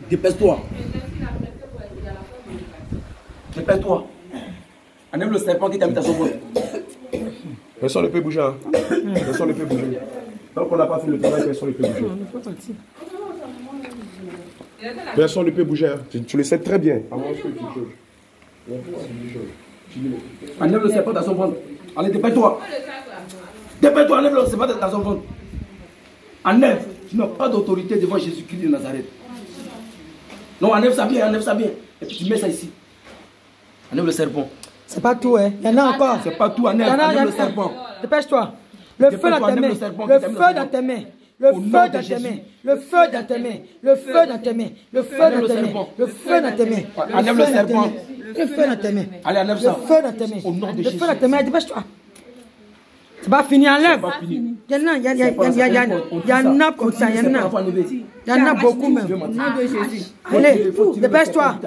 Dépêche-toi. Dépêche-toi. Enlève le serpent qui t'a mis à son ventre. Personne ne peut bouger. Hein. Personne ne peut bouger. Tant qu'on n'a pas fait le travail, personne ne peut bouger. Personne ne peut bouger. Hein. Tu le sais très bien. À moins que tu choses. Enlève le serpent à son ventre. Allez, dépêche-toi. Dépêche-toi, enlève le serpent à son ventre. Enlève. Tu n'as pas d'autorité devant Jésus-Christ de Nazareth. Non, enlève ça bien, enlève ça bien. Et puis tu mets ça ici. Enlève le serpent. C'est pas tout, hein. Il y en a encore. C'est pas tout, enlève le serpent. Dépêche-toi. Le feu dans tes mains. Le feu dans tes mains. Le feu dans tes mains. Le feu dans tes mains. Le feu dans tes mains. Le feu dans tes mains. Le feu dans tes mains. Enlève le serpent. Le feu dans tes mains. Allez, enlève ça. Le feu dans tes mains. Au nom de le Jésus. feu dans tes mains. Dépêche-toi. C'est pas fini, enlève. Il y en a, il y en a comme ça, il y en a. Il y en a beaucoup même. Au nom de Jésus. Allez, dépêche-toi.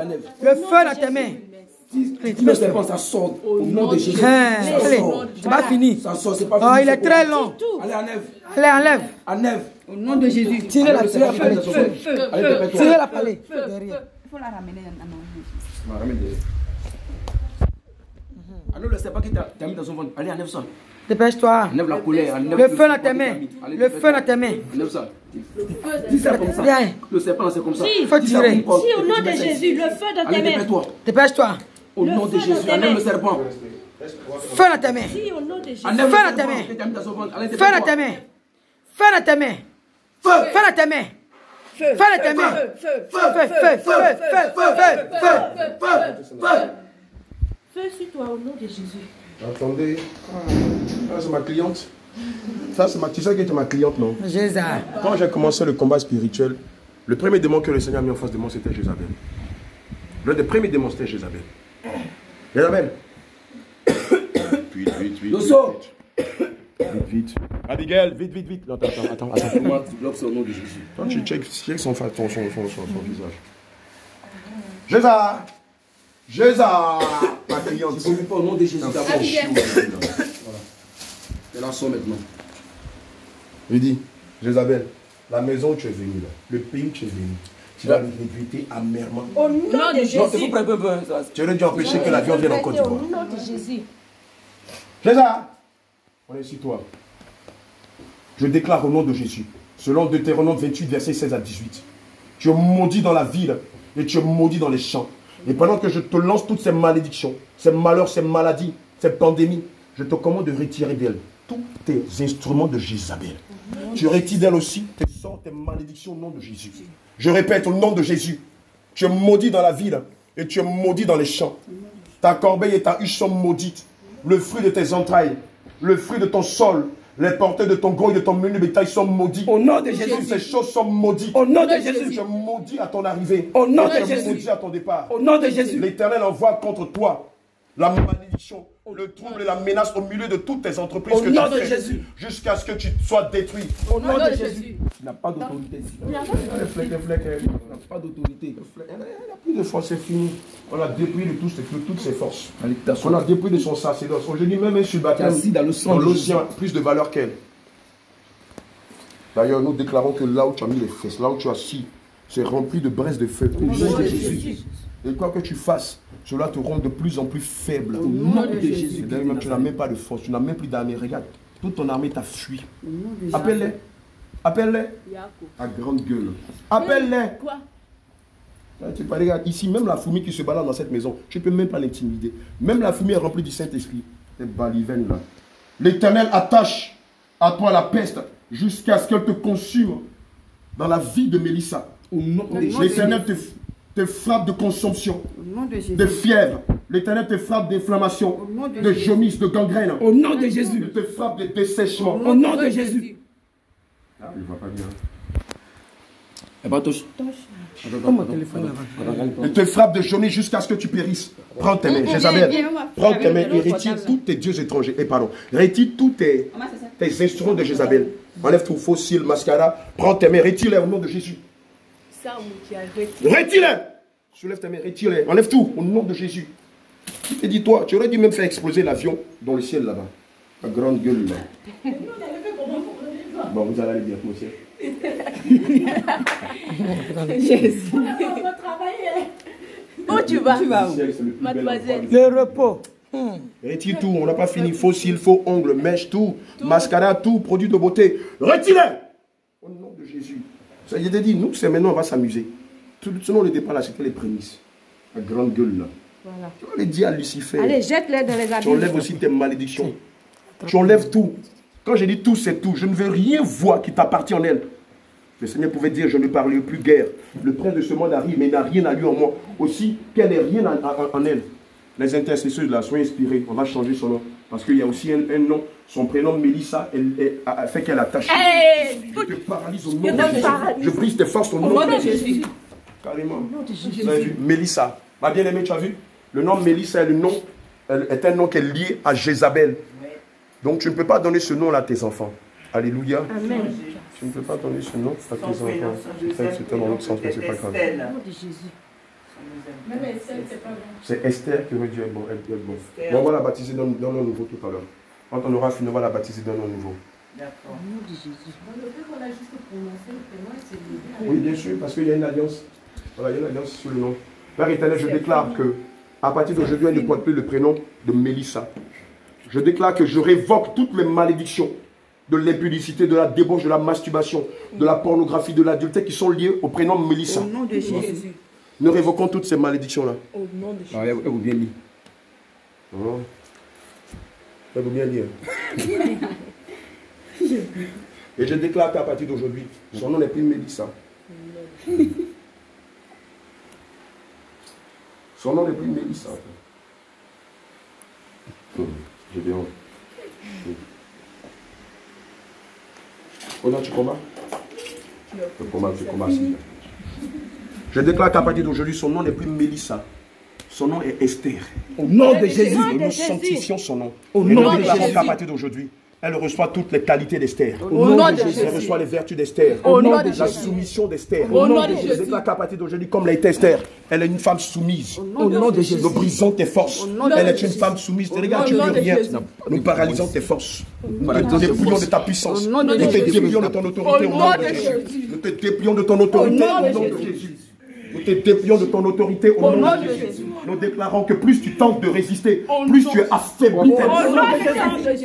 Le feu dans tes mains. Le serpent, ça sort. Au nom de Jésus. Allez, c'est pas fini. Ça sort, c'est pas fini. Oh, il est très long. Allez, enlève. Allez, enlève. Enlève. Au nom de Jésus. Tirez la palais. Allez, Tirez la palais. Derrière. Il faut la ramener en On va ramener derrière. Enlève le serpent qui t'a mis dans son ventre. Allez, enlève ça. Dépêche-toi. Enlève la colère. Enlève Le feu dans tes mains. Le feu dans tes mains. Enlève ça. Dis ça comme ça. Viens. Le serpent, c'est comme ça. Il faut tirer. Si au nom de Jésus, le feu dans tes Allez, mains. dépêche-toi. Dépêche-toi. Au nom de Jésus, enlève le serpent. Feu dans tes mains. Si au nom de Jésus. Enlève Feu le dans tes serpent mains. qui t'a mis dans son ventre. Allez, Feu dans tes dépêche-toi. mains. Feu dans tes mains. Feu dans tes mains. Feu dans tes mains. Feu sur toi au nom de Jésus. Attendez. Ça, c'est ma cliente. Ça, c'est ma... Tu sais que tu es ma cliente, non? Jésus. Quand j'ai commencé le combat spirituel, le premier démon que le Seigneur a mis en face de moi, c'était Jézabel. L'un des premiers démons, c'était Jézabel. Jézabel. Vite. Vite. Abigail, vite. Non, attends. Moi, tu bloques au nom de Jésus. Toi, tu check son visage. Jézabel. Ma cliente. Je ne pas au nom de Jésus. Voilà. Et là, sort maintenant. Je dis, Jézabel, la maison où tu es venu, là, le pays où tu es venu, tu vas le regretter amèrement. Au nom de Jésus. Non, c'est vous prendre un peu. Tu aurais dû empêcher que l'avion vienne en Côte d'Ivoire. Au nom de Jésus. Jézabel, on est ici, toi. Je déclare au nom de Jésus, selon Deutéronome 28, versets 16 à 18. Tu es maudit dans la ville et tu es maudit dans les champs. Et pendant que je te lance toutes ces malédictions, ces malheurs, ces maladies, ces pandémies, je te commande de retirer d'elle tous tes instruments de Jézabel. Tu retires d'elle aussi tes sorts, tes malédictions au nom de Jésus. Je répète au nom de Jésus. Tu es maudit dans la ville et tu es maudit dans les champs. Ta corbeille et ta huche sont maudites. Le fruit de tes entrailles, le fruit de ton sol, les porteurs de ton gros et de ton menu bétail sont maudits. Au nom de Jésus. Toutes ces choses sont maudites. Au nom de Jésus. Tu es maudit à ton arrivée. Au nom de Tu es Jésus. maudit à ton départ. Au nom de Jésus. L'Éternel envoie contre toi la malédiction, le trouble et la menace au milieu de toutes tes entreprises Au que tu nom as de faites, Jésus. jusqu'à ce que tu sois détruit. Au nom de Jésus. Tu n'as pas d'autorité ici. Les flecs, tu Tu n'as pas d'autorité. Elle n'a plus de force, c'est fini. On a dépouillé de toutes ses forces. Allez, On a dépouillé de son sacerdoce. Aujourd'hui, même un subalterne assis dans le sang de l'océan a plus de valeur qu'elle. D'ailleurs, nous déclarons que là où tu as mis les fesses, là où tu as assis, c'est rempli de braises de feu. Au nom de Jésus. Et quoi que tu fasses, cela te rend de plus en plus faible. Au nom de Jésus. D'ailleurs, même tu n'as même pas de force, tu n'as même plus d'armée. Regarde, toute ton armée t'a fui. Appelle-les. Appelle-les. À grande gueule. Appelle-les. Quoi? Tu peux regarder, ici, même la fourmi qui se balade dans cette maison, tu ne peux même pas l'intimider. Même la fourmi est remplie du Saint-Esprit. Cette balivène là. L'Éternel attache à toi la peste jusqu'à ce qu'elle te consume dans la vie de Mélissa. L'Éternel te frappe de consomption, de fièvre. L'Éternel te frappe d'inflammation, de jaunisse, de gangrène. Au nom de Jésus. Il te frappe de dessèchement. Au nom de Jésus. Ah, il ne va pas bien. Eh ben, touche. Il te frappe de jaunisse jusqu'à ce que tu périsses. Prends tes mains, Jézabel. Prends tes mains et retire tous tes dieux étrangers. Et pardon, retire tous tes instruments de Jézabel. Enlève ton faux cils, mascara. Prends tes mains, retire-les au nom de Jésus. Retire-les. Soulève tes mains, retire-les. Enlève tout au nom de Jésus. Et dis-toi, tu aurais dû même faire exploser l'avion dans le ciel là-bas. La grande gueule là. Bon, vous allez aller bien, monsieur. Jésus. tu vas? Mademoiselle. Le repos. Retire tout, on n'a pas fini. Faux cils, faux ongles, mèches, tout. Mascara, tout, produit de beauté. Retirez! Au nom de Jésus. Ça, je t'ai dit, nous, c'est maintenant, on va s'amuser. Sinon, le départ là, c'était les prémices. La grande gueule là. Voilà. Tu vas les dire à Lucifer. Allez, jette-les dans les Tu abîmes. enlèves aussi tes malédictions. Tu enlèves tout. Quand j'ai dit tout, c'est tout. Je ne veux rien voir qui t'appartient en elle. Le Seigneur pouvait dire, je ne parlerai plus guère. Le prince de ce monde arrive, mais il n'a rien à lui en moi. Aussi, qu'elle n'ait rien en elle. Les intercesseurs là, soient inspirés. On va changer son nom. Parce qu'il y a aussi un nom. Son prénom, Mélissa, elle fait qu'elle attache. Je te paralyse au nom de Jésus. Je brise tes forces au nom de Jésus. Carrément. Vous avez vu? Mélissa. Ma bien-aimée, tu as vu? Le nom Mélissa est un nom qui est lié à Jézabel. Donc tu ne peux pas donner ce nom-là à tes enfants. Alléluia. Amen. Tu ne peux pas donner ce nom à tes enfants. C'est dans l'autre sens, mais c'est pas grave. Au nom de Jésus. C'est Esther qui veut dire bon, elle est bon. Mais on va la baptiser dans le nouveau tout à l'heure. Quand on aura fini, on va la baptiser dans le nouveau. Au nom de Jésus. Oui, bien sûr, parce qu'il y a une alliance. Voilà, il y a une alliance sur le nom. Père éternel, je déclare que à partir d'aujourd'hui, elle ne porte plus le prénom de Mélissa. Je déclare que je révoque toutes les malédictions de l'impudicité, de la débauche, de la masturbation, de la pornographie, de l'adultère qui sont liées au prénom Mélissa. Au nom de Jésus. Nous révoquons toutes ces malédictions-là. Au nom de Jésus. Elle vous bien dit. Oh. Elle vous bien dire. Et je déclare qu'à partir d'aujourd'hui, son nom n'est plus Mélissa. Son nom n'est plus Mélissa. J'ai bien honte. Pendant tu combats? Tu combats. Je déclare qu'à partir d'aujourd'hui, son nom n'est plus Mélissa. Son nom est Esther. Au nom de Jésus. Et nous sanctifions son nom. Au Et nous nom de déclarons Jésus. qu'à partir d'aujourd'hui, elle reçoit toutes les qualités d'Esther. Au nom de Elle Jésus. reçoit les vertus d'Esther. Au nom de La Jésus. soumission d'Esther. Au nom de Je Jésus. déclare qu'à partir d'aujourd'hui, comme l'a été Esther, elle est une femme soumise. Au nom de Jésus. Nous brisons tes forces. Elle est une femme soumise. Regarde, tu ne peux rien. Nous paralysons tes forces. Nous te dépouillons de ta puissance. Nous te déplions de ton autorité au nom de Jésus. Nous te déplions de ton autorité au nom de Jésus. Nous te déplions de ton autorité au nom de Jésus. Nous déclarons que plus tu tentes de résister, plus tu es affaibli.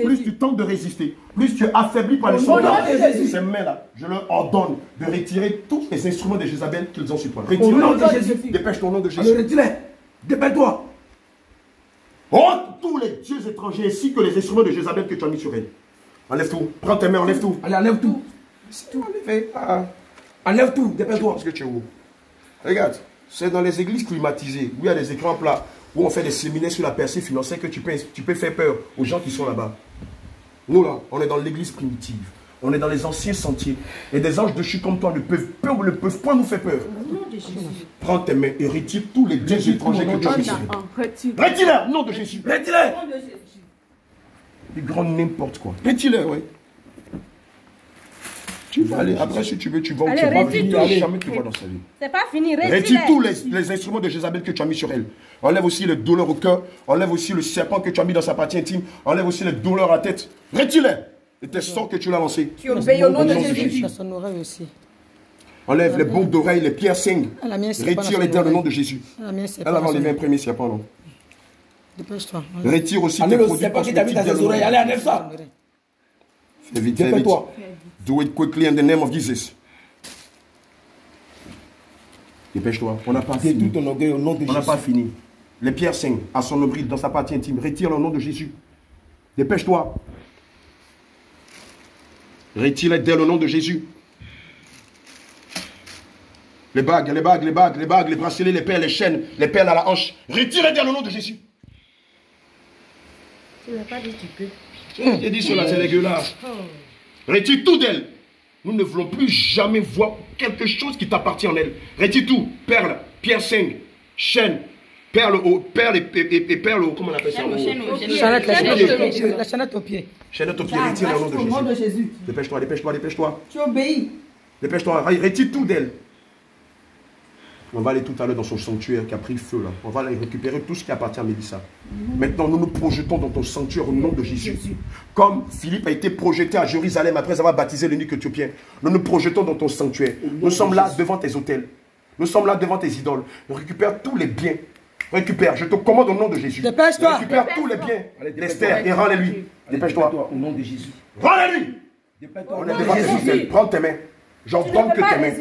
Plus tu tentes de résister, plus tu es affaibli par les soldats. Ces mains-là, je leur ordonne de retirer tous les instruments de Jézabel qu'ils ont sur toi. Au nom de Jésus. Dépêche-toi au nom de Allez, Jésus. retire-les. Dépêche-toi. Oh, tous les dieux étrangers ainsi que les instruments de Jézabel que tu as mis sur elle. Enlève tout. Prends tes mains, enlève tout. Allez, enlève tout. C'est tout enlevé. Enlève tout. Je Dépêche-toi. pense que tu es où? Regarde, c'est dans les églises climatisées, où il y a des écrans plats, où on fait des séminaires sur la percée financière que tu peux faire peur aux gens qui sont là-bas. Nous là, on est dans l'église primitive. On est dans les anciens sentiers. Et des anges de chute comme toi ne peuvent pas nous faire peur. Au nom de Jésus. Prends tes mains et retire tous les dieux étrangers que tu as mis sur elle. Retire-les, au nom de Jésus. Retire-les. Ils grandent n'importe quoi. Retire-les, oui. Tu vas aller, après si tu veux, tu vas où Allez, tu vas retire venir. tout. Jamais tu vas dans sa vie. C'est pas fini. Retire tous les instruments de Jézabel que tu as mis sur elle. Enlève aussi les douleurs au cœur. Enlève aussi le serpent que tu as mis dans sa partie intime. Enlève aussi les douleurs à la tête. Retire-les. Et tes sorts que tu l'as lancés. Tu obéis au nom de Au nom de Jésus. Jésus. Dans son oreille aussi. Enlève les boucles d'oreilles, les piercings. Ah, la mienne, c'est pas Retire-les dans dans son le nom oreille. de Jésus. Ah, la mienne, c'est Elle pas dans avant son les mains oreille. imprimées, s'il n'y a pas non. Dépêche-toi. Retire aussi tes Enlève le produits serpent qui t'a mis dans cosmétiques ses oreilles. Allez, enlève ça. Fais vite, fais vite. Dépêche-toi. Do it quickly in the name of Jesus. Dépêche-toi. On n'a pas C'est tout fini. ton orgueil au nom de On n'a Jésus. pas fini. Les pierres saintes à son nombril, dans sa partie intime. Retire-le au nom de Jésus. Dépêche-toi. Retire-les dès le nom de Jésus. Les bagues, les bracelets, les perles, les chaînes, les perles à la hanche. Retire-les dès le nom de Jésus. Tu n'as pas dit tu peux. J'ai dit cela, c'est dégueulasse. Retire tout d'elle. Nous ne voulons plus jamais voir quelque chose qui t'appartient en elle. Retire tout. Perles, pierres saintes, chaînes, perles et perles au, comment on appelle ça? Chaînette, la chaînette au pied. Chaînette au pied, retire au Au nom nom de de Jésus. Jésus. Dépêche-toi, dépêche-toi, dépêche-toi. Tu obéis. Dépêche-toi, retire tout d'elle. On va aller tout à l'heure dans son sanctuaire qui a pris feu là. On va aller récupérer tout ce qui appartient à Mélissa. Maintenant, nous nous projetons dans ton sanctuaire au nom de Jésus. Comme Philippe a été projeté à Jérusalem après avoir baptisé l'eunuque éthiopien, nous nous projetons dans ton sanctuaire. Nous sommes là devant tes autels. Nous sommes là devant tes idoles. Nous récupérons tous les biens Récupère. Je te commande au nom de Jésus. Dépêche-toi. Récupère tous les biens d'Esther et rends-les-lui. Dépêche-toi. Au nom de Jésus. Rends-les-lui. Dépêche-toi. On est devant tes systèmes. Prends tes mains. J'ordonne que tes mains.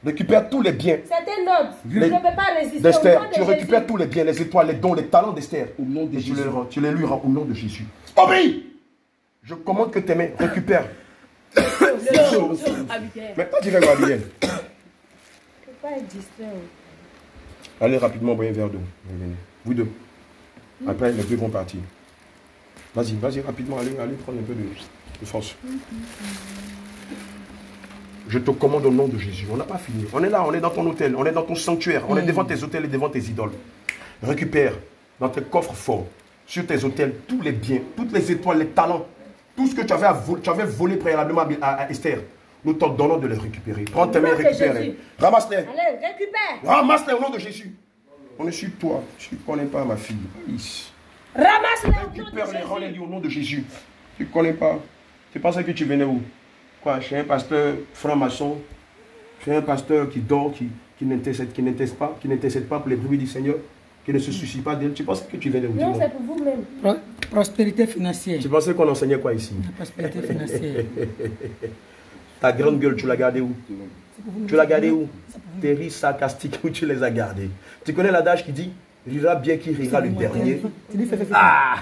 Récupère tous les biens. C'est un ordre. Je ne peux pas résister. D'Esther, tu récupères tous les biens, les étoiles, les dons, les talents d'Esther. Au nom de Et Jésus. tu les lui rends au nom de Jésus. Obéis. Je commande que tes mains récupèrent. Mais toi, tu fais quoi, Abigail? Je ne peux pas être distrait. Allez rapidement, boyez un verre d'eau. Vous deux. Après, les deux vont partir. Vas-y, vas-y, rapidement, allez prendre un peu de force. Je te commande au nom de Jésus. On n'a pas fini. On est là, on est dans ton hôtel, on est dans ton sanctuaire, on est devant tes hôtels et devant tes idoles. Récupère dans tes coffres forts, sur tes hôtels, tous les biens, toutes les étoiles, les talents, tout ce que tu avais volé préalablement à Esther. Nous t'ordonnons de les récupérer. Prends tes mains et récupère-les. Ramasse-les. Allez, récupère. Ramasse-les au nom de Jésus. On est sur toi. Tu ne connais pas ma fille. Ramasse-les au nom de Récupère-les, Jésus. rends-les au nom de Jésus. Tu ne connais pas. Tu pensais que tu venais où? Quoi? Chez un pasteur franc-maçon? Chez un pasteur qui dort, qui n'intercède pas pour les bruits du Seigneur, qui ne se soucie pas d'elle. Tu pensais que tu venais où? Non, c'est pour vous-même. Prospérité financière. Tu pensais qu'on enseignait quoi ici? Prospérité financière. Ta grande gueule, tu l'as gardée où? Tu l'as gardée où? Tes rires sarcastiques, où tu les as gardés? Tu connais l'adage qui dit rira bien qui rira le dernier. Ah!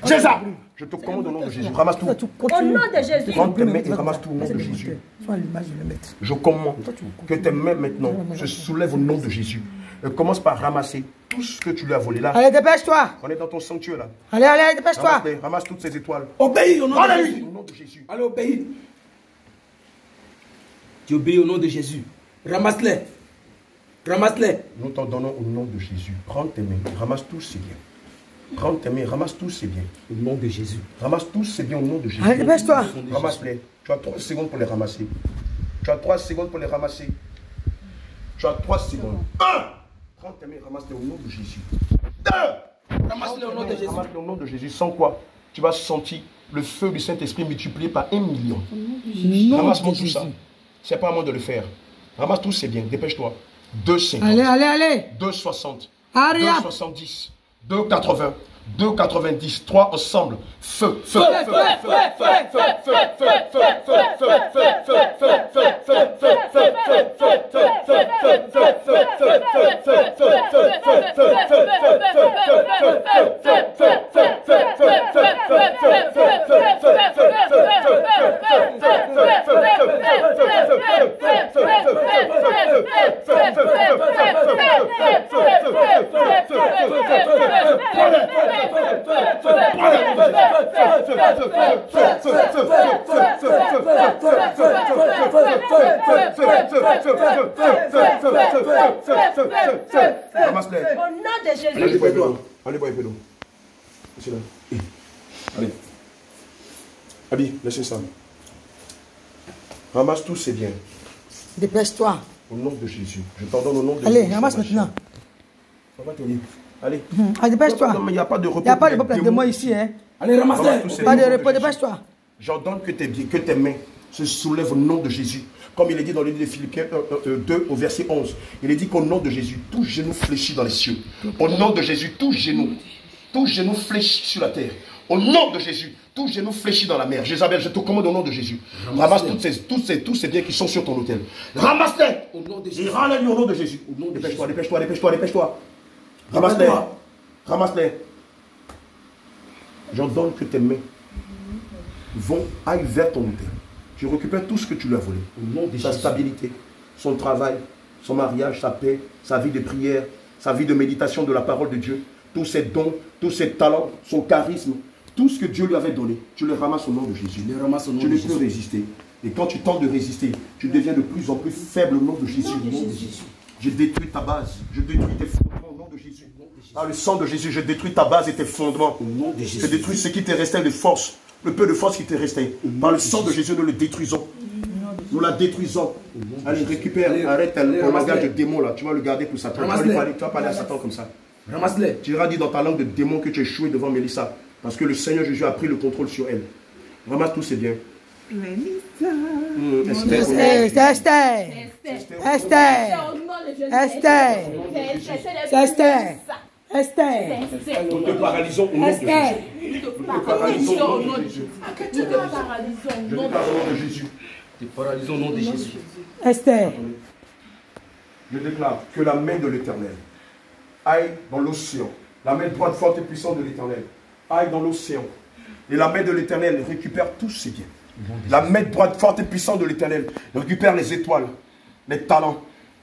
Jésus! Je te commande au nom de Jésus. Ramasse tout. Au nom de Jésus. Prends tes mains et ramasse tout au nom de Jésus. Je commande que tes mains maintenant se soulèvent au nom de Jésus. Et commence par ramasser tout ce que tu lui as volé là. Allez, dépêche-toi. On est dans ton sanctuaire là. Allez, dépêche-toi. Ramasse toutes ces étoiles. Obéis au nom de Allez, Jésus. au nom de Jésus. Allez, obéis. Tu obéis au nom de Jésus. Ramasse-les. Ramasse-les. Nous t'en donnons au nom de Jésus. Prends tes mains, ramasse tous ces biens. Prends tes mains, ramasse tous ces biens. Au nom de Jésus. Ramasse tous ces biens au nom de Jésus. Allez, dépêche-toi. Ramasse-les. Tu as 3 secondes pour les ramasser. Tu as 3 secondes pour les ramasser. Tu as 3 secondes. 1. Prends tes mains, ramasse-les au nom de Jésus. 2. Ramasse-les au nom de Jésus. Ramasse-les au nom de Jésus. Sans quoi tu vas sentir le feu du Saint-Esprit multiplié par 1 million. Ramasse-moi tout ça. C'est pas à moi de le faire. Ramasse tous ces biens. Dépêche-toi. 2,50. Allez. 2,60. Hurry up. 2,70. 2,80. 2,90. 3 ensemble. Feu. Ramasse-les. Au nom de Jésus. Allez, bois un peu d'eau. Allez, bois un peu d'eau. Laissez là. Allez. Abi, laissez ça. Ramasse tous ces biens. Dépêche-toi. Au nom de Jésus. Je t'ordonne au nom de Jésus. Allez, ramasse maintenant. On va te dire. Allez. Dépêche-toi. Non, mais il n'y a pas de repos. Il n'y a pas de peuple de moi ici. Hein. Allez, ramasse-les. Ramasse tous ces Pas de biens au nom repos, Jésus. dépêche-toi. J'ordonne que tes mains se soulèvent au nom de Jésus. Comme il est dit dans le livre de Philippiens 2 au verset 11. Il est dit qu'au nom de Jésus, tout genou fléchit dans les cieux. Au nom de Jésus, tout genou fléchit sur la terre. Au nom de Jésus, tout genou fléchit dans la mer. Jézabel, je te commande au nom de Jésus. Ramasse tous ces biens qui sont sur ton autel. Ramasse-les. Au nom de Et Jésus. rends-les au nom de Jésus. Au nom de Dépêche-toi, Jésus. dépêche-toi, dépêche-toi, dépêche-toi. Ramasse-les. Ramasse-les. J'ordonne que tes mains aillent vers ton autel. Tu récupères tout ce que tu lui as volé. Au nom de Sa Jésus. stabilité, son travail, son mariage, sa paix, sa vie de prière, sa vie de méditation de la parole de Dieu, tous ses dons, tous ses talents, son charisme, tout ce que Dieu lui avait donné, tu le ramasses au nom de Jésus. Je les ramasse au nom Tu de ne Jésus. peux résister. Et quand tu tentes de résister, tu deviens de plus en plus faible au nom de Jésus. Au nom de Jésus. Je détruis ta base, je détruis tes fondements au nom de Jésus. Par le sang de Jésus, je détruis ta base et tes fondements. Au nom de Je Jésus. détruis ce qui te restait de force, le peu de force qui te restait. Par le sang de Jésus, nous le détruisons. Nous la détruisons. Allez, récupère, arrête le langage de démon là. Tu vas le garder pour Satan. Tu vas parler à Satan comme ça. Ramasse-les. Tu iras dire dans ta langue de démon que tu es échoué devant Mélissa. Parce que le Seigneur Jésus a pris le contrôle sur elle. Ramasse tous ces biens. Esther. Esther. Au nom de Jésus. Esther. C'est Esther. Esther. Nous te paralysons au nom de Jésus. Esther. Nous te paralysons au nom de Jésus. Je déclare au nom de Jésus. Te paralysons au nom de Jésus. Esther. Je déclare que la main de l'Éternel aille dans l'océan. La main droite forte et puissante de l'Éternel aille dans l'océan. Et la main de l'Éternel récupère tous ses biens. La main droite forte et puissante de l'Éternel récupère les étoiles, les talents,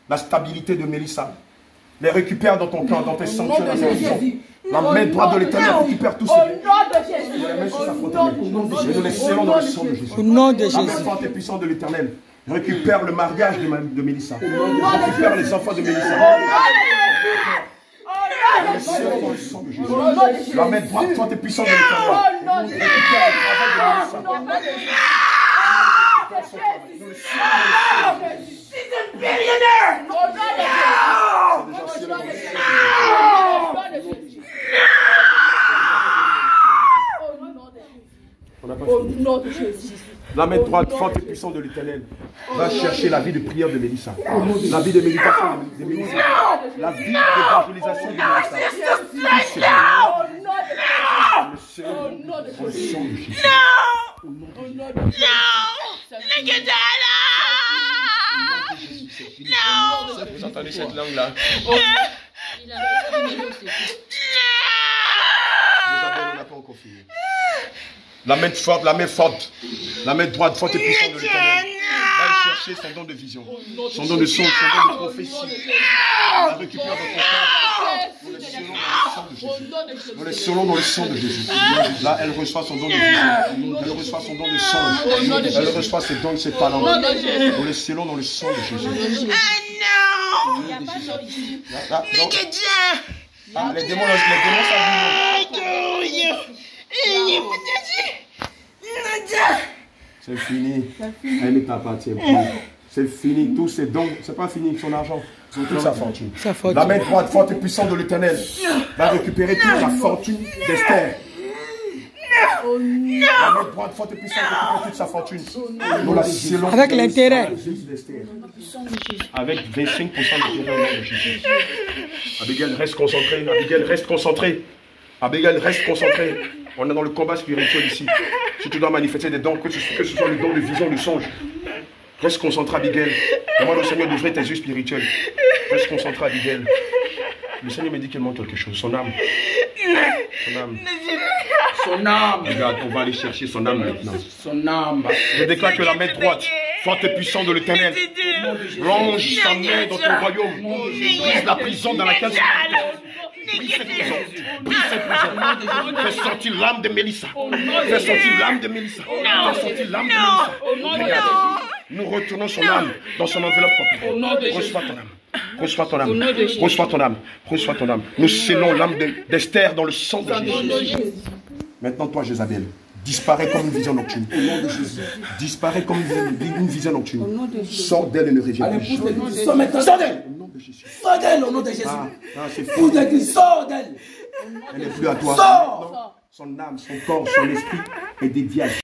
la stabilité de Mélissa. Les récupère dans ton cœur, dans tes sanctuaires, dans tes maisons. La main droite de l'Éternel récupère tous ses biens. Les mains sur sa frontière. Et nous les scellons dans le sang de Jésus. Au nom de La main Jésus. forte et puissante de l'Éternel récupère le mariage de Mélissa. Récupère les enfants de Mélissa. Nous les scellons dans le sang de Jésus. La main droite forte et puissante de l'Éternel récupère le travail de Mélissa. La main droite forte et puissante de l'Éternel va chercher la vie de prière de Mélissa. La vie de méditation de Mélissa. La vie d'évangélisation de Mélissa. Le sang de Jésus. Vous entendez cette langue-là? On n'a pas encore fini. La main forte, la main droite forte et puissante de l'Éternel va chercher son don de vision, son don de son, son don de prophétie. La récupère dans ton cœur. Nous les scellons dans le sang de Jésus. Là, elle reçoit son don de vision. Elle reçoit son don de songe. Elle reçoit ses dons et ses talents. Nous les scellons dans le sang de Jésus. Ah, les démons savent. C'est fini. Elle ne t'appartient plus. C'est fini. Tous ses dons, c'est pas fini. Son argent, toute sa fortune. La main droite forte et puissante de l'Éternel va récupérer toute la fortune d'Esther. La main droite forte et puissante récupère toute sa fortune. Nous la scellons Avec l'intérêt. Avec 25% d'intérêt de Jésus. Abigail, reste concentrée. Abigail, reste concentrée. Abigail, reste concentrée. On est dans le combat spirituel ici. Si tu dois manifester des dons, que ce soit le don de vision, de songe, reste concentré, Abigail. Demande au Seigneur d'ouvrir tes yeux spirituels. Reste concentré, Abigail. Le Seigneur me dit qu'il manque quelque chose. Son âme. Son âme. Son âme. Regarde, on va aller chercher son âme maintenant. Son âme. Je déclare que la main droite, forte et puissante de l'Éternel, range sa main dans ton royaume. Brise la prison dans laquelle tu es. Brise cette prison. Brise cette prison. Fais sortir l'âme de Mélissa. Fais sortir l'âme de Mélissa. Fais sortir l'âme de Mélissa. Regarde. Nous retournons son âme dans son enveloppe propre. Reçois ton âme. Reçois ton âme. Reçois ton âme. Reçois ton âme. Nous scellons l'âme d'Esther dans le sang de Jésus. Maintenant, toi, Jézabel, disparaît comme une vision nocturne. Au nom de Jésus. Disparaît comme une vision nocturne. Sors d'elle et ne reviens plus. Sors maintenant. Sors d'elle. Au nom de Jésus. Sors d'elle au nom de Jésus. C'est Fou de Christ, sors d'elle. Elle n'est plus à toi. Sors. Son âme, son corps, son esprit est dédié à